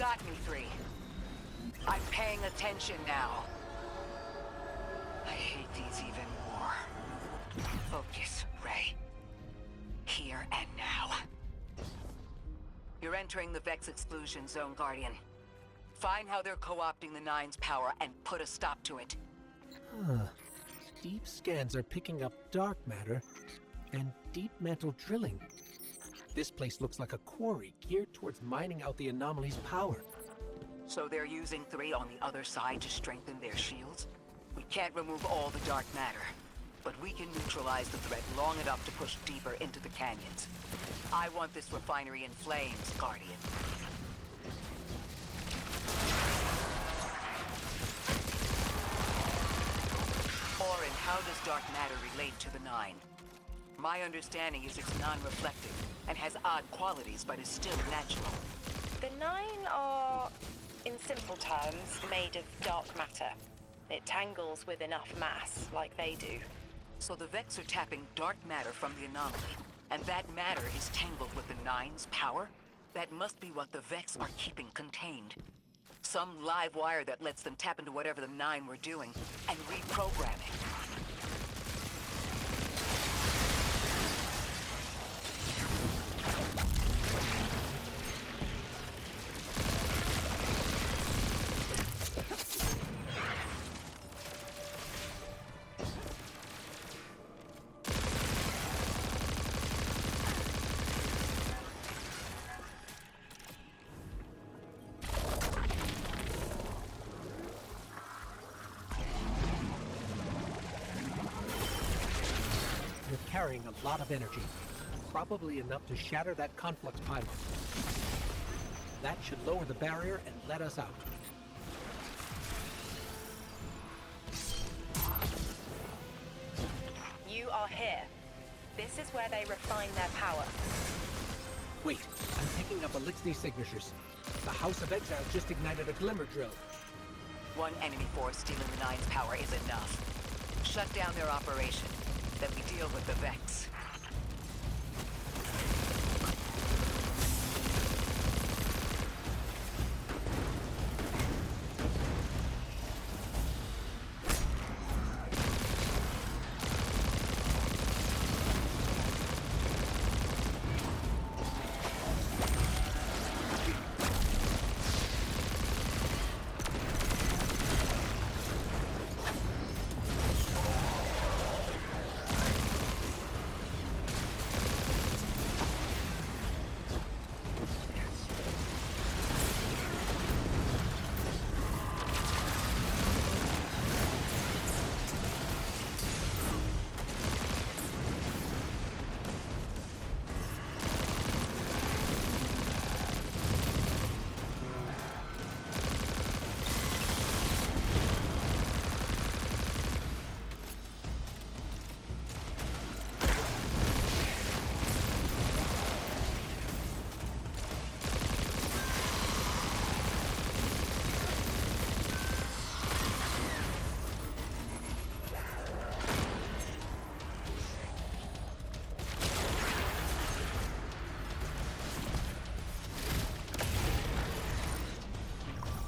got me, 3. I'm paying attention now. I hate these even more. Focus, Ray. Here and now. You're entering the Vex exclusion zone, Guardian. Find how they're co-opting the Nine's power and put a stop to it. Deep scans are picking up dark matter and deep mantle drilling. This place looks like a quarry geared towards mining out the anomaly's power. So they're using 3 on the other side to strengthen their shields? We can't remove all the dark matter, but we can neutralize the threat long enough to push deeper into the canyons. I want this refinery in flames, Guardian. Orin, how does dark matter relate to the Nine? My understanding is it's non-reflective and has odd qualities, but is still natural. The Nine are, in simple terms, made of dark matter. It tangles with enough mass, like they do. So the Vex are tapping dark matter from the anomaly, and that matter is tangled with the Nine's power? That must be what the Vex are keeping contained. Some live wire that lets them tap into whatever the Nine were doing and reprogram it. Carrying a lot of energy, probably enough to shatter that conflux pylon. That should lower the barrier and let us out. You are here. This is where they refine their power. Wait, I'm picking up Elixir signatures. The House of Exile just ignited a glimmer drill. One enemy force stealing the Nine's power is enough. Shut down their operation. Then we deal with the Vex.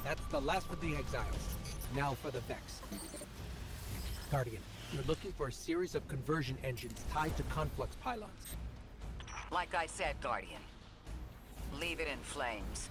That's the last of the exiles. Now for the Vex. Guardian, you're looking for a series of conversion engines tied to conflux pylons. Like I said, Guardian. Leave it in flames.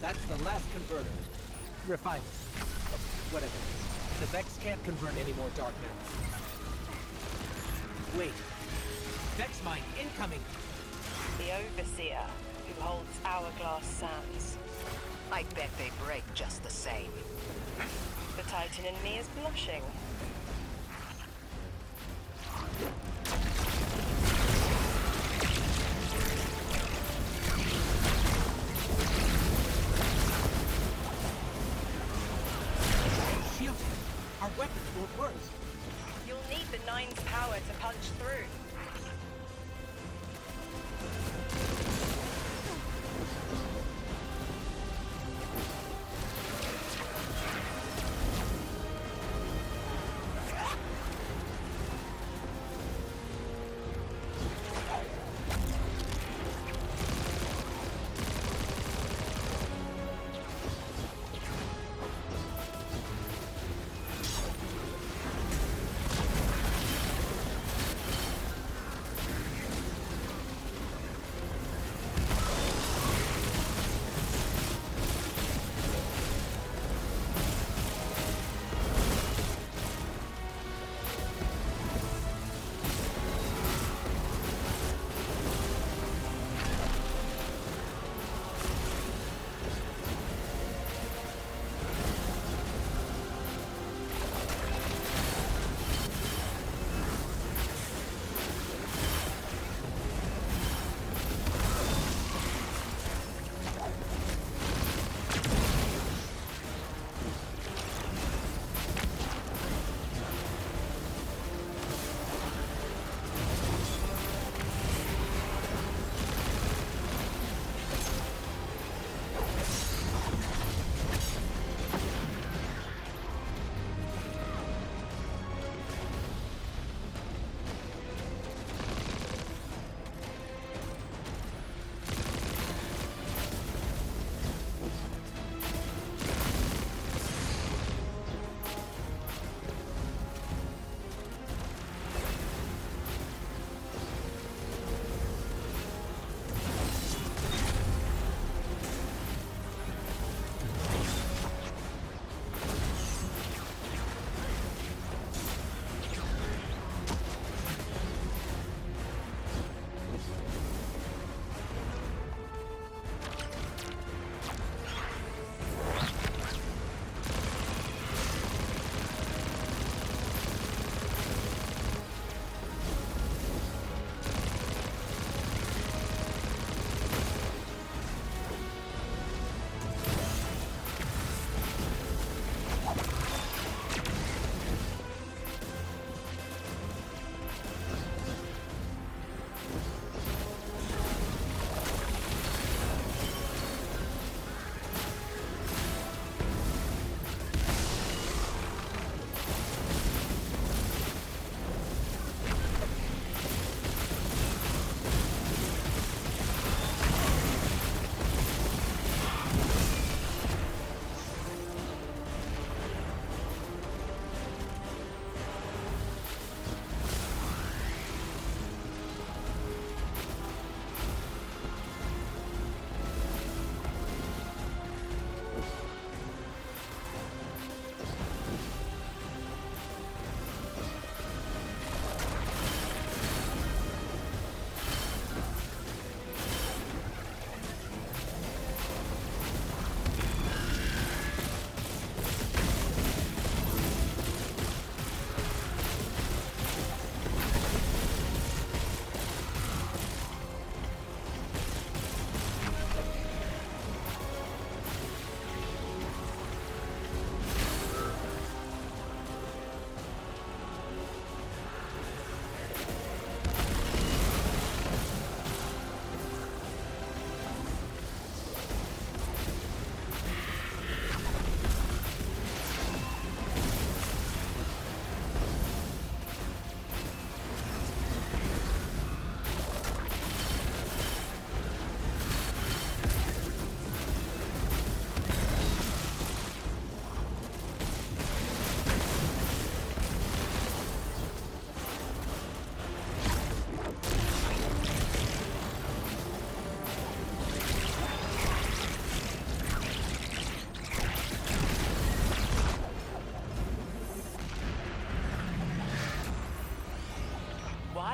That's the last converter. Refiner. Whatever. The Vex can't convert any more dark matter. Wait. Vex mine incoming! The Overseer, who holds Hourglass Sands. I bet they break just the same. The Titan in me is blushing. Shield! Our weapons won't work! You'll need the Nine's power to punch through.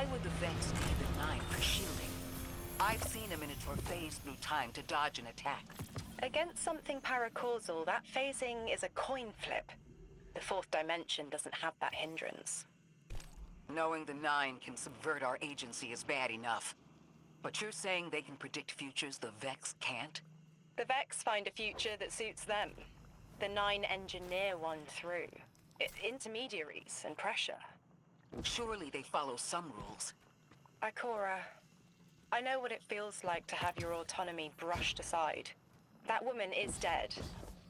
Why would the Vex need the Nine for shielding? I've seen a Minotaur phase through time to dodge an attack. Against something paracausal, that phasing is a coin flip. The fourth dimension doesn't have that hindrance. Knowing the Nine can subvert our agency is bad enough. But you're saying they can predict futures the Vex can't? The Vex find a future that suits them. The Nine engineer one through. Intermediaries and pressure. Surely they follow some rules. Ikora, I know what it feels like to have your autonomy brushed aside. That woman is dead,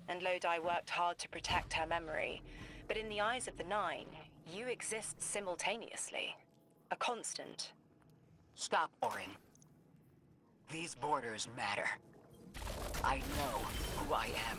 and Lodi worked hard to protect her memory. But in the eyes of the Nine, you exist simultaneously. A constant. Stop, Orin. These borders matter. I know who I am.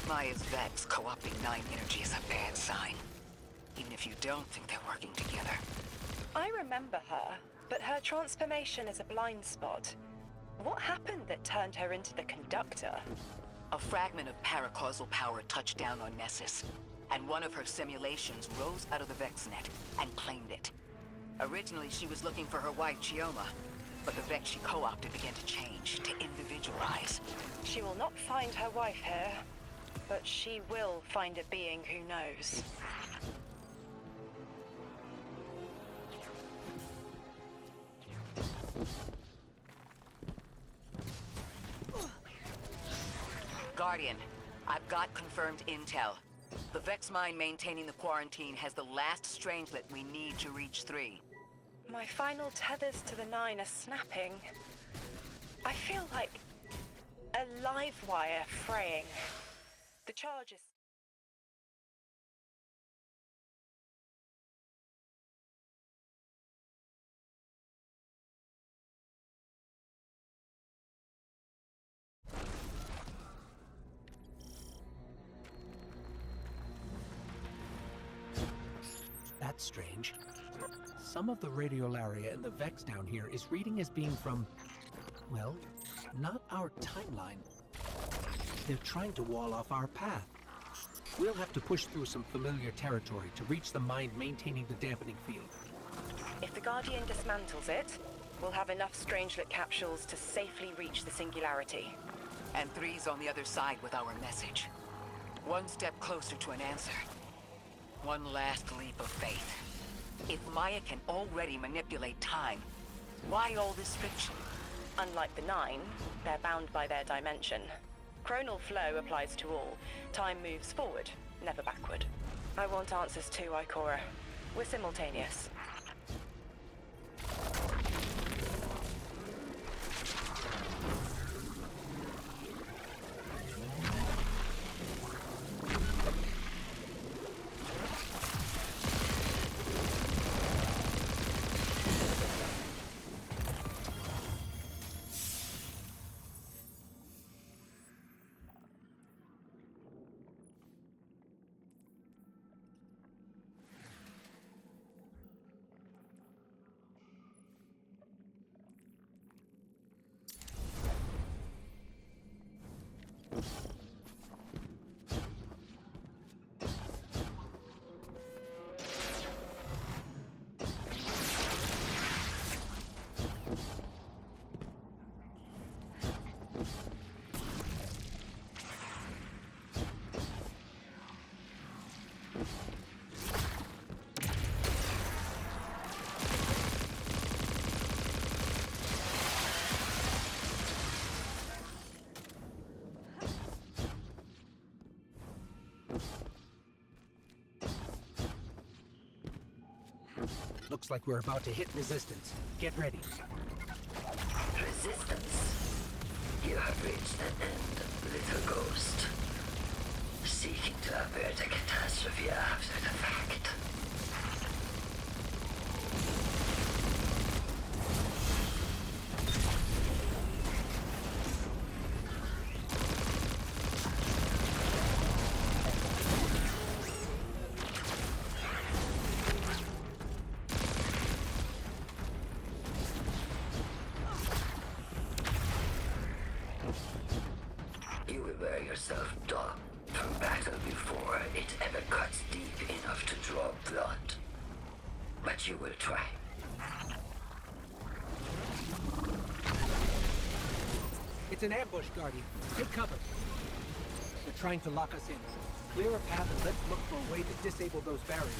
Maya's Vex co-opting Nine energy is a bad sign. Even if you don't think they're working together. I remember her, but her transformation is a blind spot. What happened that turned her into the Conductor? A fragment of paracausal power touched down on Nessus, and one of her simulations rose out of the VexNet and claimed it. Originally, she was looking for her wife, Chioma, but the Vex she co-opted began to change, to individualize. She will not find her wife here, but she will find a being who knows. Guardian, I've got confirmed intel. The Vex mine maintaining the quarantine has the last strangelet we need to reach 3. My final tethers to the Nine are snapping. I feel like a live wire fraying. The charge is... That's strange. Some of the radiolaria in the Vex down here is reading as being from, well, not our timeline. They're trying to wall off our path. We'll have to push through some familiar territory to reach the mind maintaining the dampening field. If the Guardian dismantles it, we'll have enough Strangelet capsules to safely reach the Singularity. And 3's on the other side with our message. One step closer to an answer. One last leap of faith. If Maya can already manipulate time, why all this friction? Unlike the Nine, they're bound by their dimension. Chronal flow applies to all. Time moves forward, never backward. I want answers too, Ikora. We're simultaneous. Looks like we're about to hit resistance. Get ready. Resistance. You have reached an end, little ghost. Seeking to avert a catastrophe after the fact. wear yourself dumb from battle before it ever cuts deep enough to draw blood. But you will try. It's an ambush, Guardian. Take cover. They're trying to lock us in. Clear a path and let's look for a way to disable those barriers.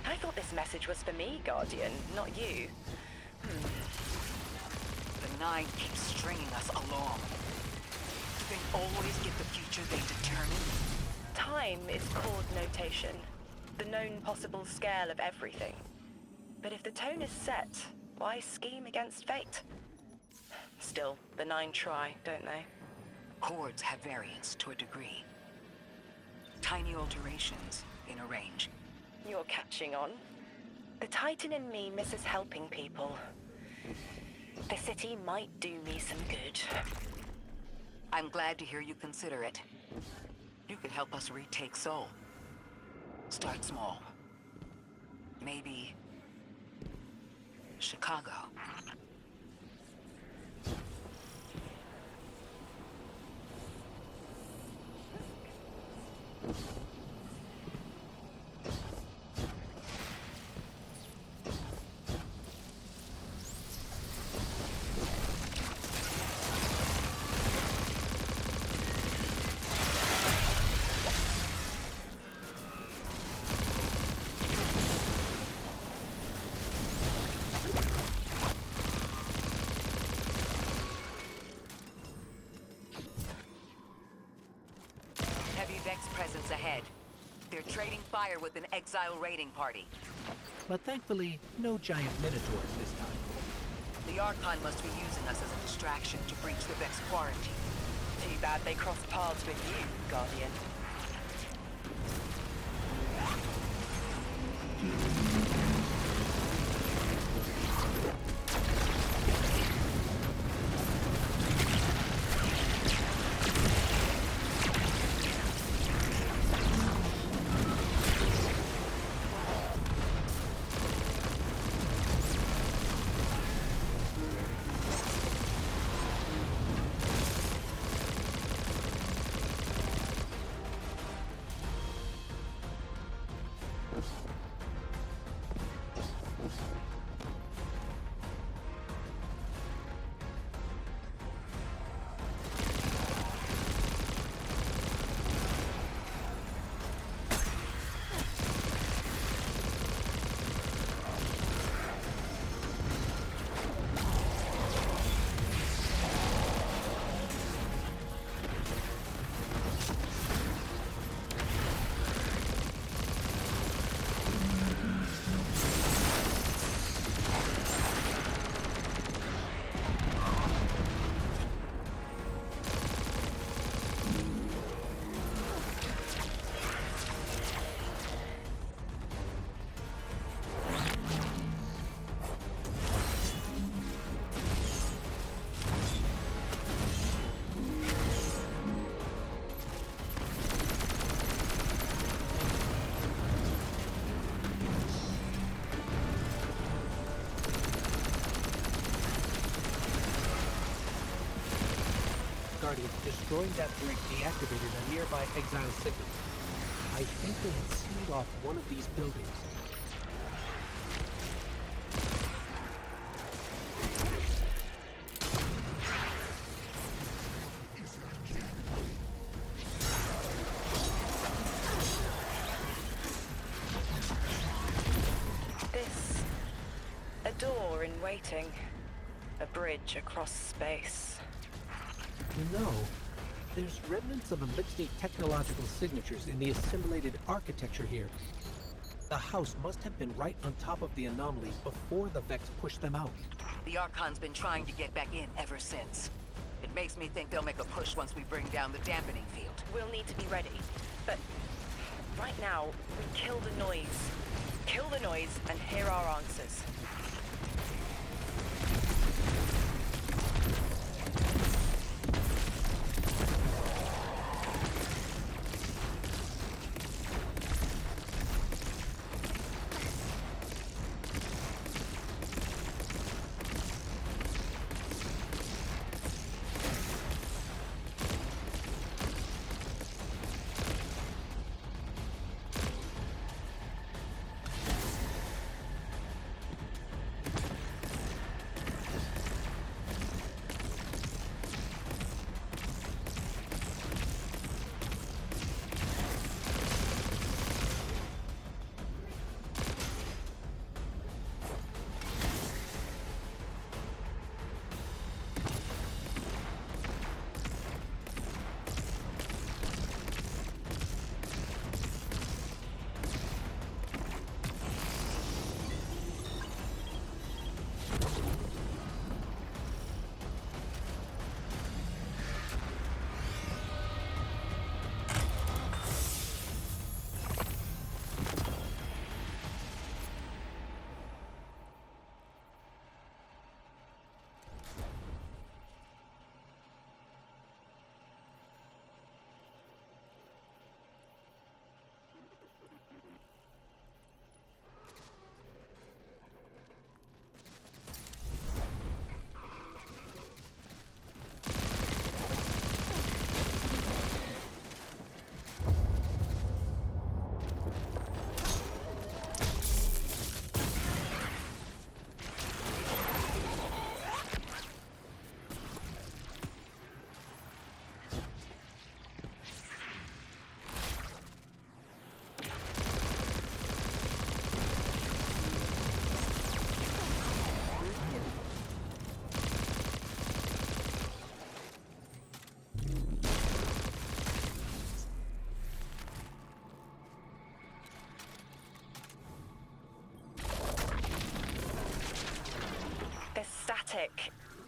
I thought this message was for me, Guardian, not you. The Nine keeps stringing us along. Do they always get the future they determine? Time is chord notation, the known possible scale of everything. But if the tone is set, why scheme against fate? Still, the Nine try, don't they? Chords have variance to a degree. Tiny alterations in a range. You're catching on. The Titan in me misses helping people. The city might do me some good. I'm glad to hear you consider it. You could help us retake Seoul. Start small. Maybe Chicago. Heavy Vex presence ahead. They're trading fire with an exile raiding party. But thankfully, no giant minotaurs this time. The Archon must be using us as a distraction to breach the Vex quarantine. Too bad they crossed paths with you, Guardian. Guardians destroying that brig deactivated a nearby exile signal. I think they had sealed off one of these buildings. A door in waiting. A bridge across space. You know, there's remnants of Elixir technological signatures in the assimilated architecture here. The house must have been right on top of the anomaly before the Vex pushed them out. The Archon's been trying to get back in ever since. It makes me think they'll make a push once we bring down the dampening field. We'll need to be ready. But right now, we kill the noise. Kill the noise and hear our answers.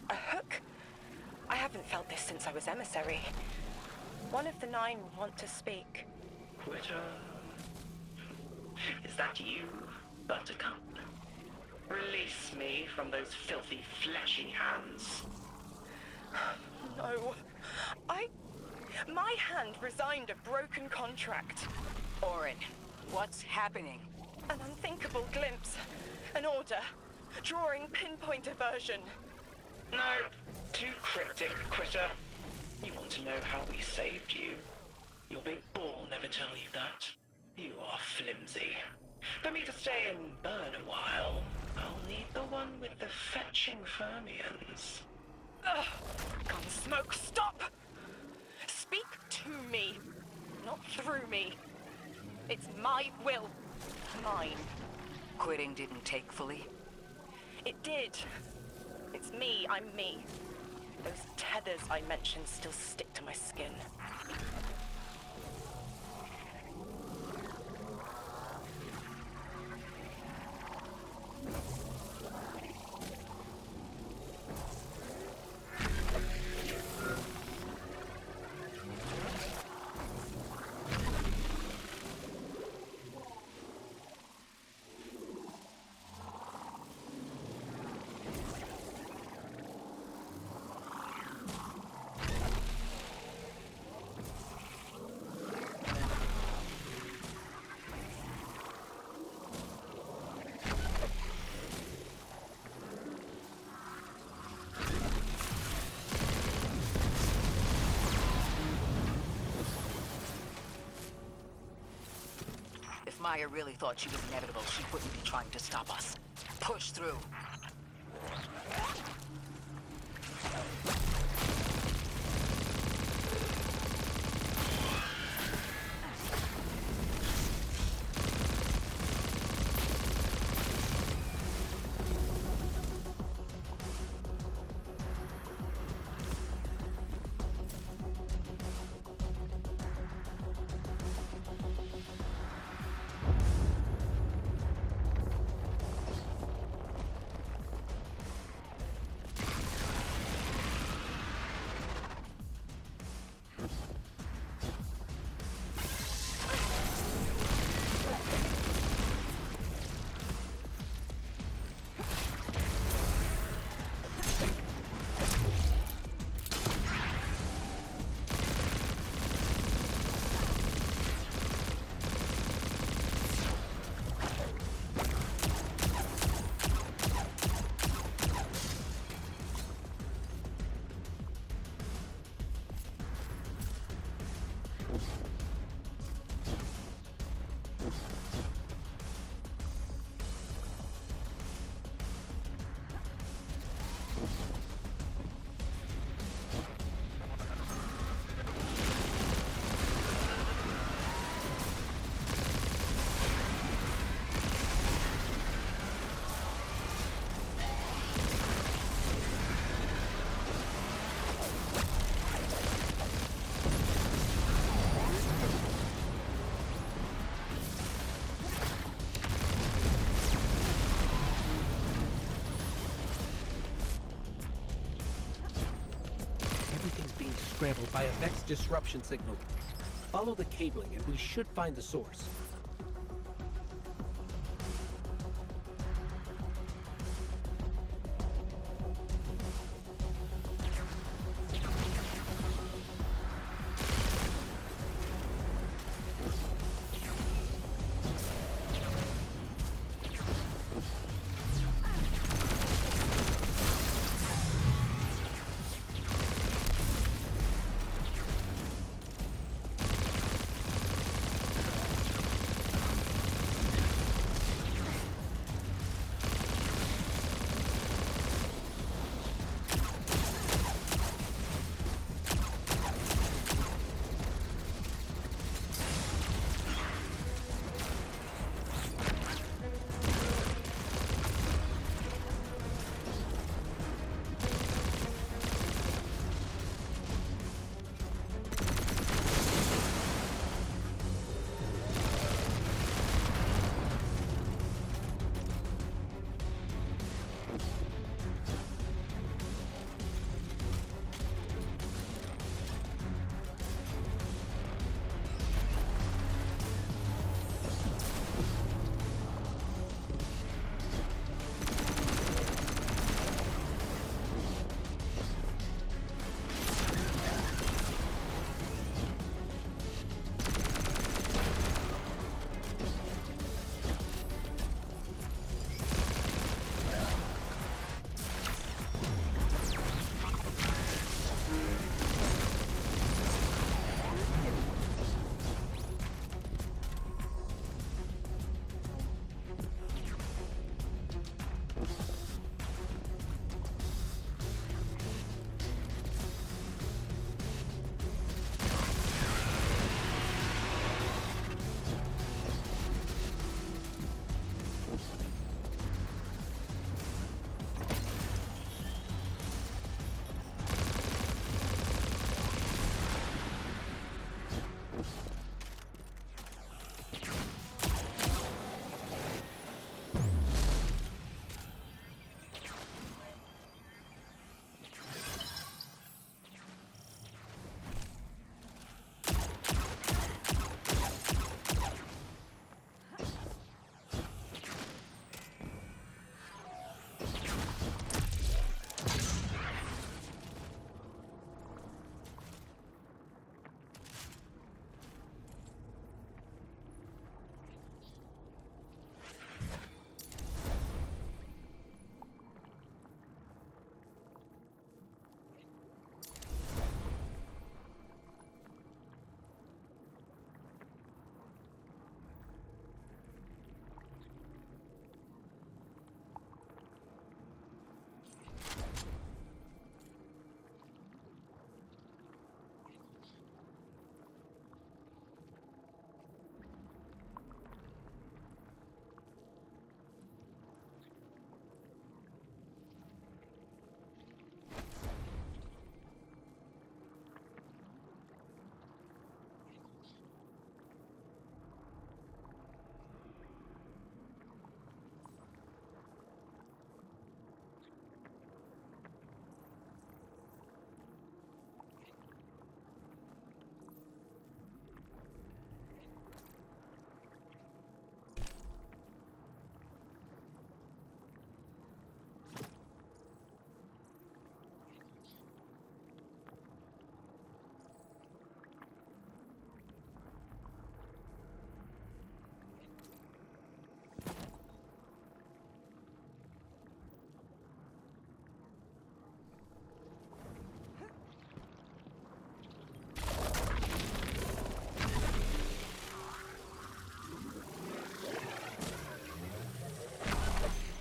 A hook? I haven't felt this since I was emissary. One of the 9 want to speak. Quitter. Is that you, Buttercup? Release me from those filthy, fleshy hands. No. My hand resigned a broken contract. Orin, what's happening? An unthinkable glimpse. An order. Drawing pinpoint aversion. No, too cryptic, Quitter. You want to know how we saved you? Your big ball never tell you that. You are flimsy. For me to stay and burn a while, I'll need the one with the fetching fermions. Ugh! Gunsmoke, stop! Speak to me, not through me. It's my will. Mine. Quitting didn't take fully? It did. It's me, I'm me. Those tethers I mentioned still stick to my skin. Maya really thought she was inevitable, she wouldn't be trying to stop us. Push through. Scrambled by a Vex disruption signal. Follow the cabling and we should find the source.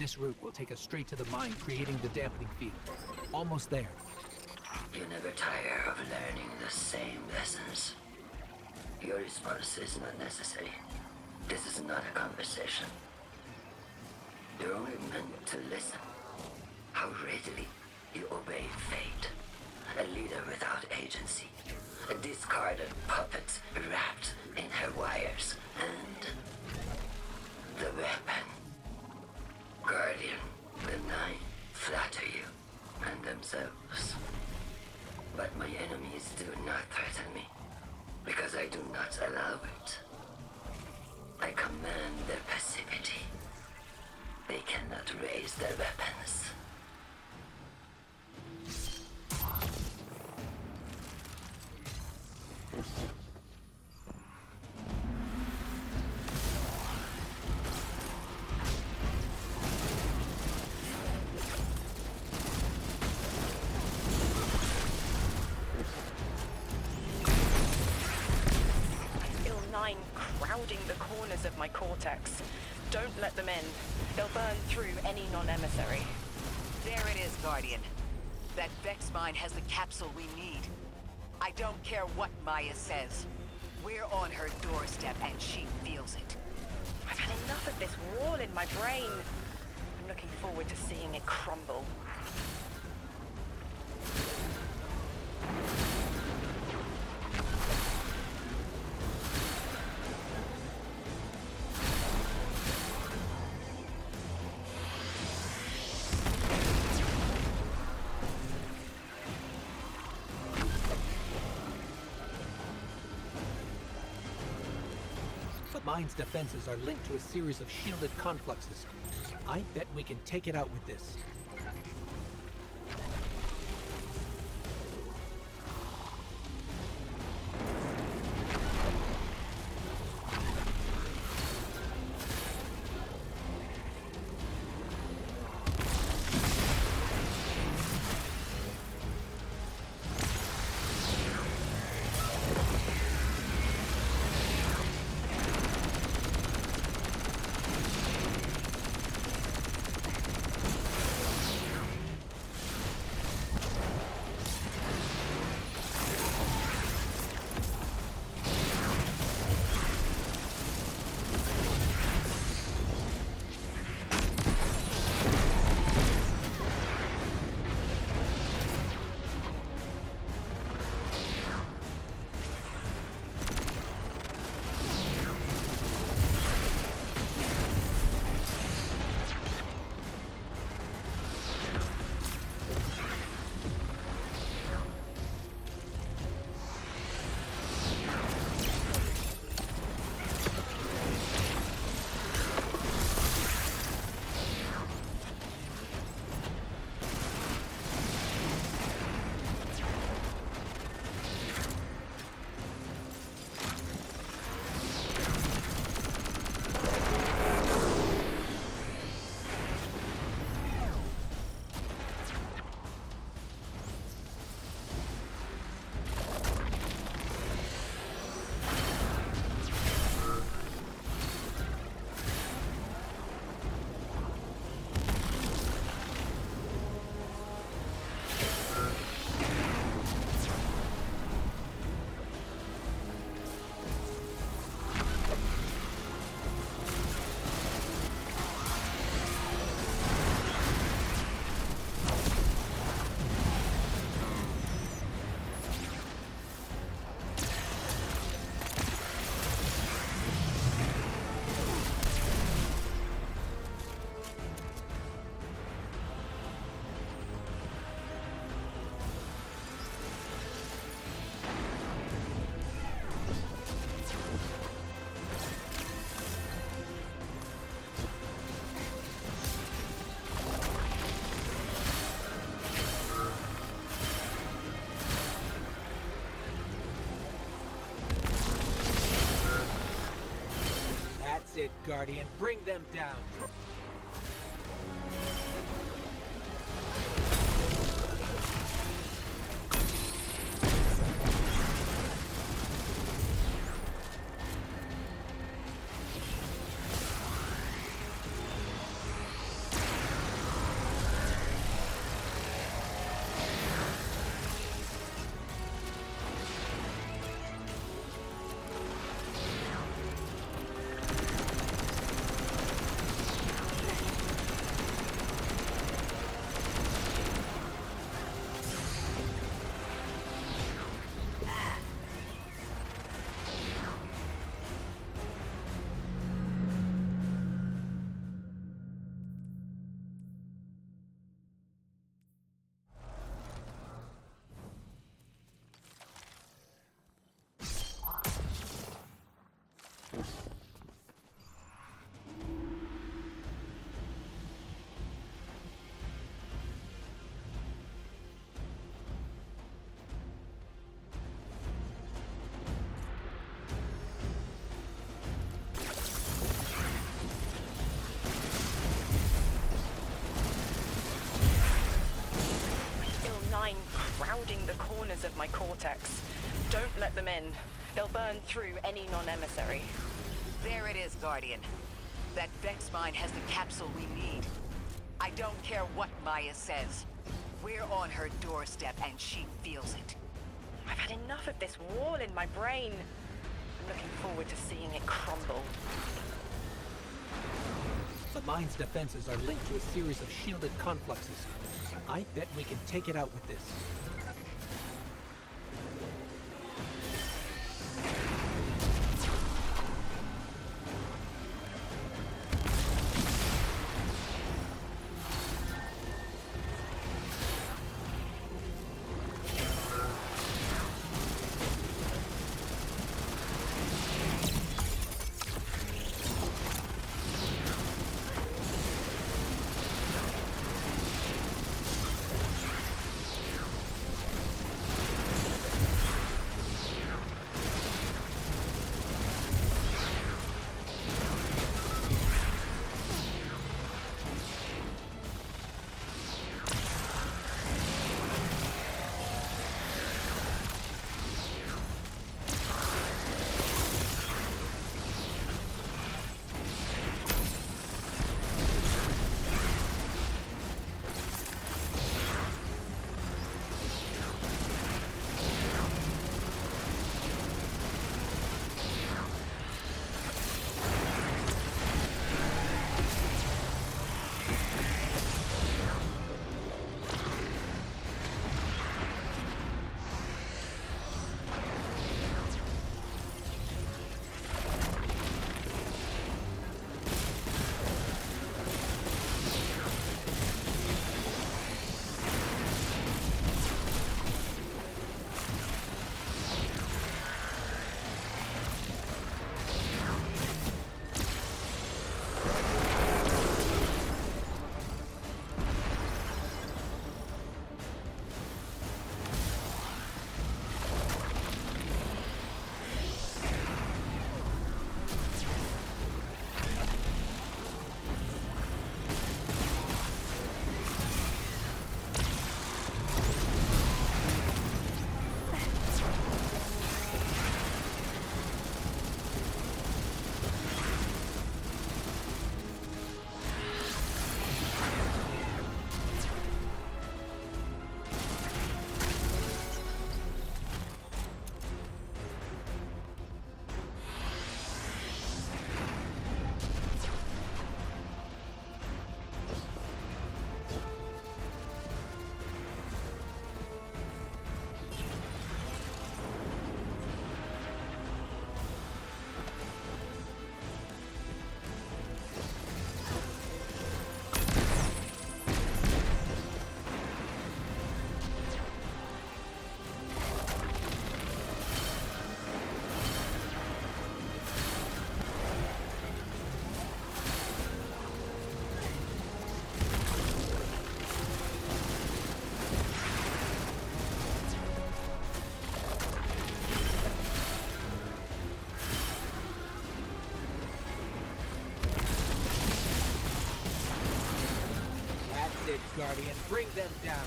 This route will take us straight to the mine, creating the dampening field. Almost there. You never tire of learning the same lessons. Your response is not necessary. This is not a conversation. You're only meant to listen. How readily you obey fate. A leader without agency. A discarded puppet wrapped in her wires. And the weapon. Guardian, the Nine flatter you and themselves. But my enemies do not threaten me, because I do not allow it. I command their passivity. They cannot raise their weapons. Crowding the corners of my cortex. Don't let them in. They'll burn through any non-emissary. There it is, Guardian. That Vex mine has the capsule we need. I don't care what Maya says. We're on her doorstep and she feels it. I've had enough of this wall in my brain. I'm looking forward to seeing it crumble. The mine's defenses are linked to a series of shielded confluxes. I bet we can take it out with this. That's it, Guardian. Bring them down. shrouding the corners of my cortex. Don't let them in. They'll burn through any non-emissary. There it is, Guardian. That Vex mine has the capsule we need. I don't care what Maya says. We're on her doorstep and she feels it. I've had enough of this wall in my brain. I'm looking forward to seeing it crumble. The mine's defenses are linked to a series of shielded confluxes. I bet we can take it out with this. Guardian, bring them down.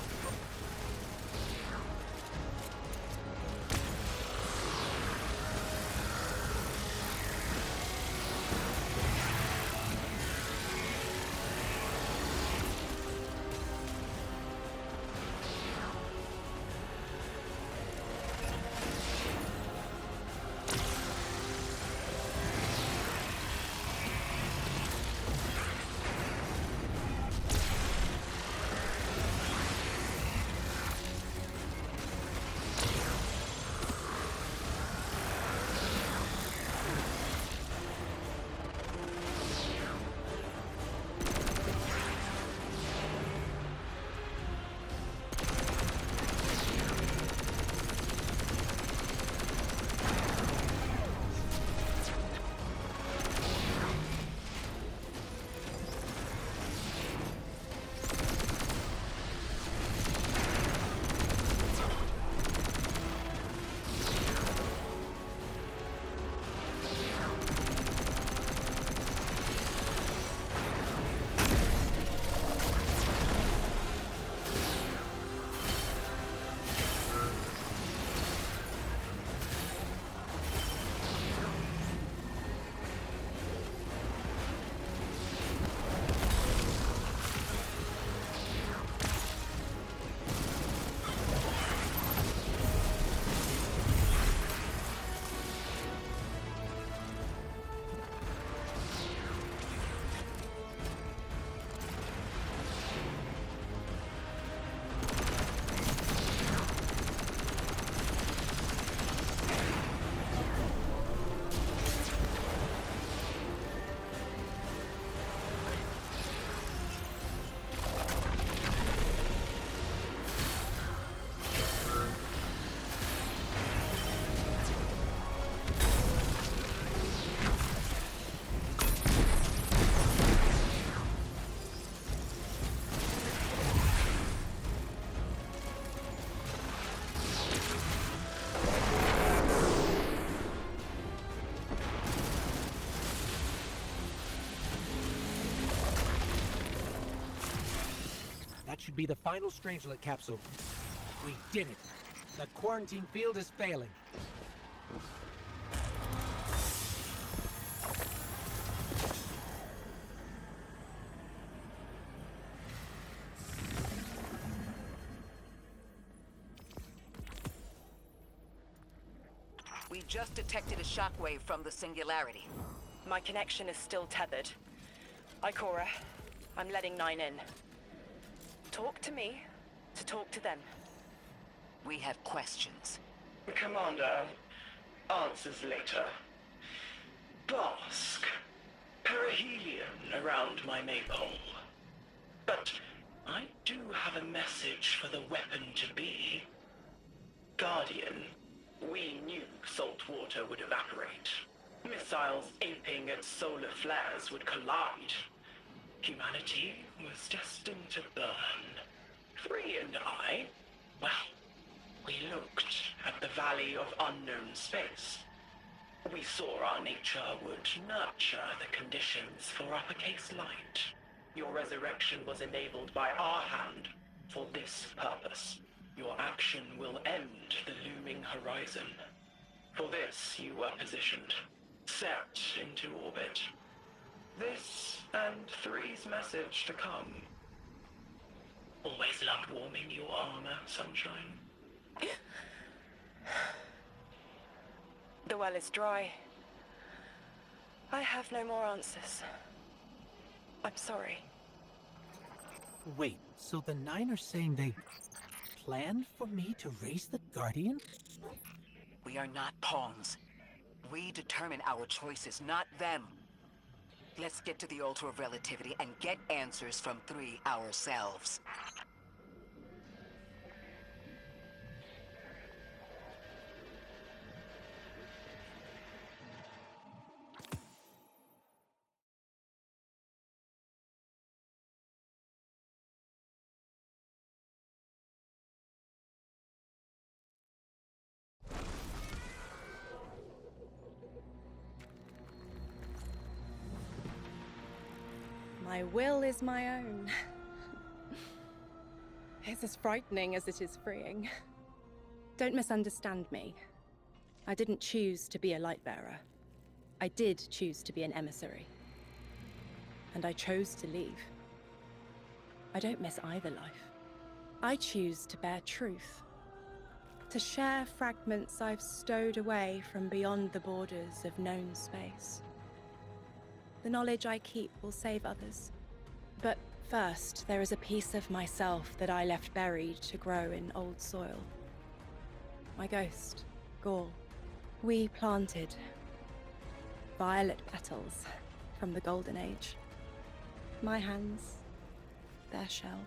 should be the final Strangelet capsule. We did it. The quarantine field is failing. We just detected a shockwave from the Singularity. My connection is still tethered. Ikora, I'm letting 9 in. Talk to me to talk to them. We have questions. Commander, answers later. Bask. Perihelion around my maypole. But I do have a message for the weapon to be. Guardian, we knew salt water would evaporate. Missiles aping at solar flares would collide. Humanity was destined to burn. Free and I, well, we looked at the Valley of Unknown Space. We saw our nature would nurture the conditions for uppercase light. Your resurrection was enabled by our hand for this purpose. Your action will end the looming horizon. For this, you were positioned, set into orbit. This and 3's message to come. Always loved warming your armor, Sunshine. The well is dry. I have no more answers. I'm sorry. Wait, so the 9 are saying they planned for me to raise the Guardian? We are not pawns. We determine our choices, not them. Let's get to the Altar of Relativity and get answers from 3 ourselves. My will is my own. It's as frightening as it is freeing. Don't misunderstand me. I didn't choose to be a light bearer. I did choose to be an emissary. And I chose to leave. I don't miss either life. I choose to bear truth. To share fragments I've stowed away from beyond the borders of known space. The knowledge I keep will save others. But first, there is a piece of myself that I left buried to grow in old soil. My ghost, Gaul. We planted violet petals from the Golden Age. My hands, their shell.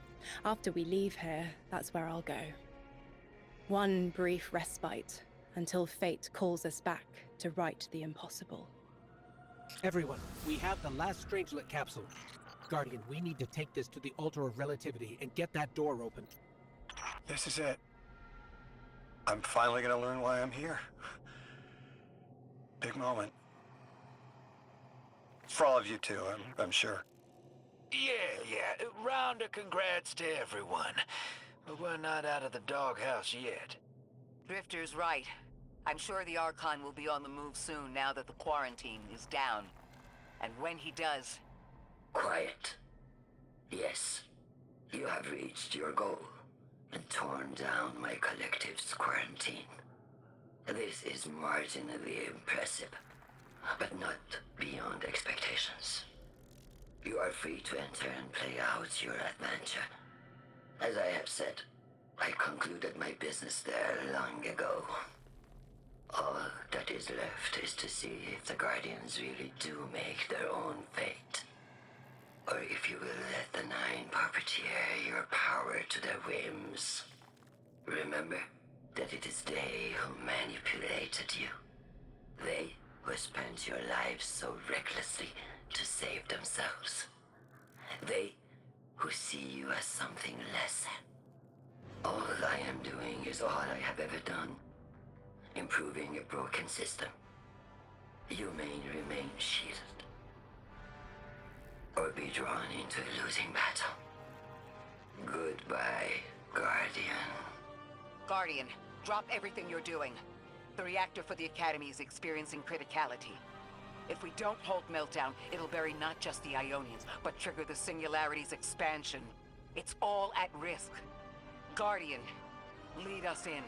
After we leave here, that's where I'll go. One brief respite until fate calls us back to right the impossible. Everyone, we have the last Strangelet capsule. Guardian, we need to take this to the Altar of Relativity and get that door open. This is it. I'm finally gonna learn why I'm here. Big moment. For all of you too, I'm sure. Yeah. Round of congrats to everyone. But we're not out of the doghouse yet. Drifter's right. I'm sure the Archon will be on the move soon now that the quarantine is down. And when he does... Quiet. Yes, you have reached your goal and torn down my collective's quarantine. This is marginally impressive, but not beyond expectations. You are free to enter and play out your adventure. As I have said, I concluded my business there long ago. All that is left is to see if the Guardians really do make their own fate. Or if you will let the 9 puppeteer your power to their whims. Remember that it is they who manipulated you. They who spent your lives so recklessly to save themselves. They who see you as something less. All I am doing is all I have ever done. Improving a broken system. You may remain shielded. Or be drawn into a losing battle. Goodbye, Guardian. Guardian, drop everything you're doing. The reactor for the Academy is experiencing criticality. If we don't hold Meltdown, it'll bury not just the Ionians, but trigger the Singularity's expansion. It's all at risk. Guardian, lead us in.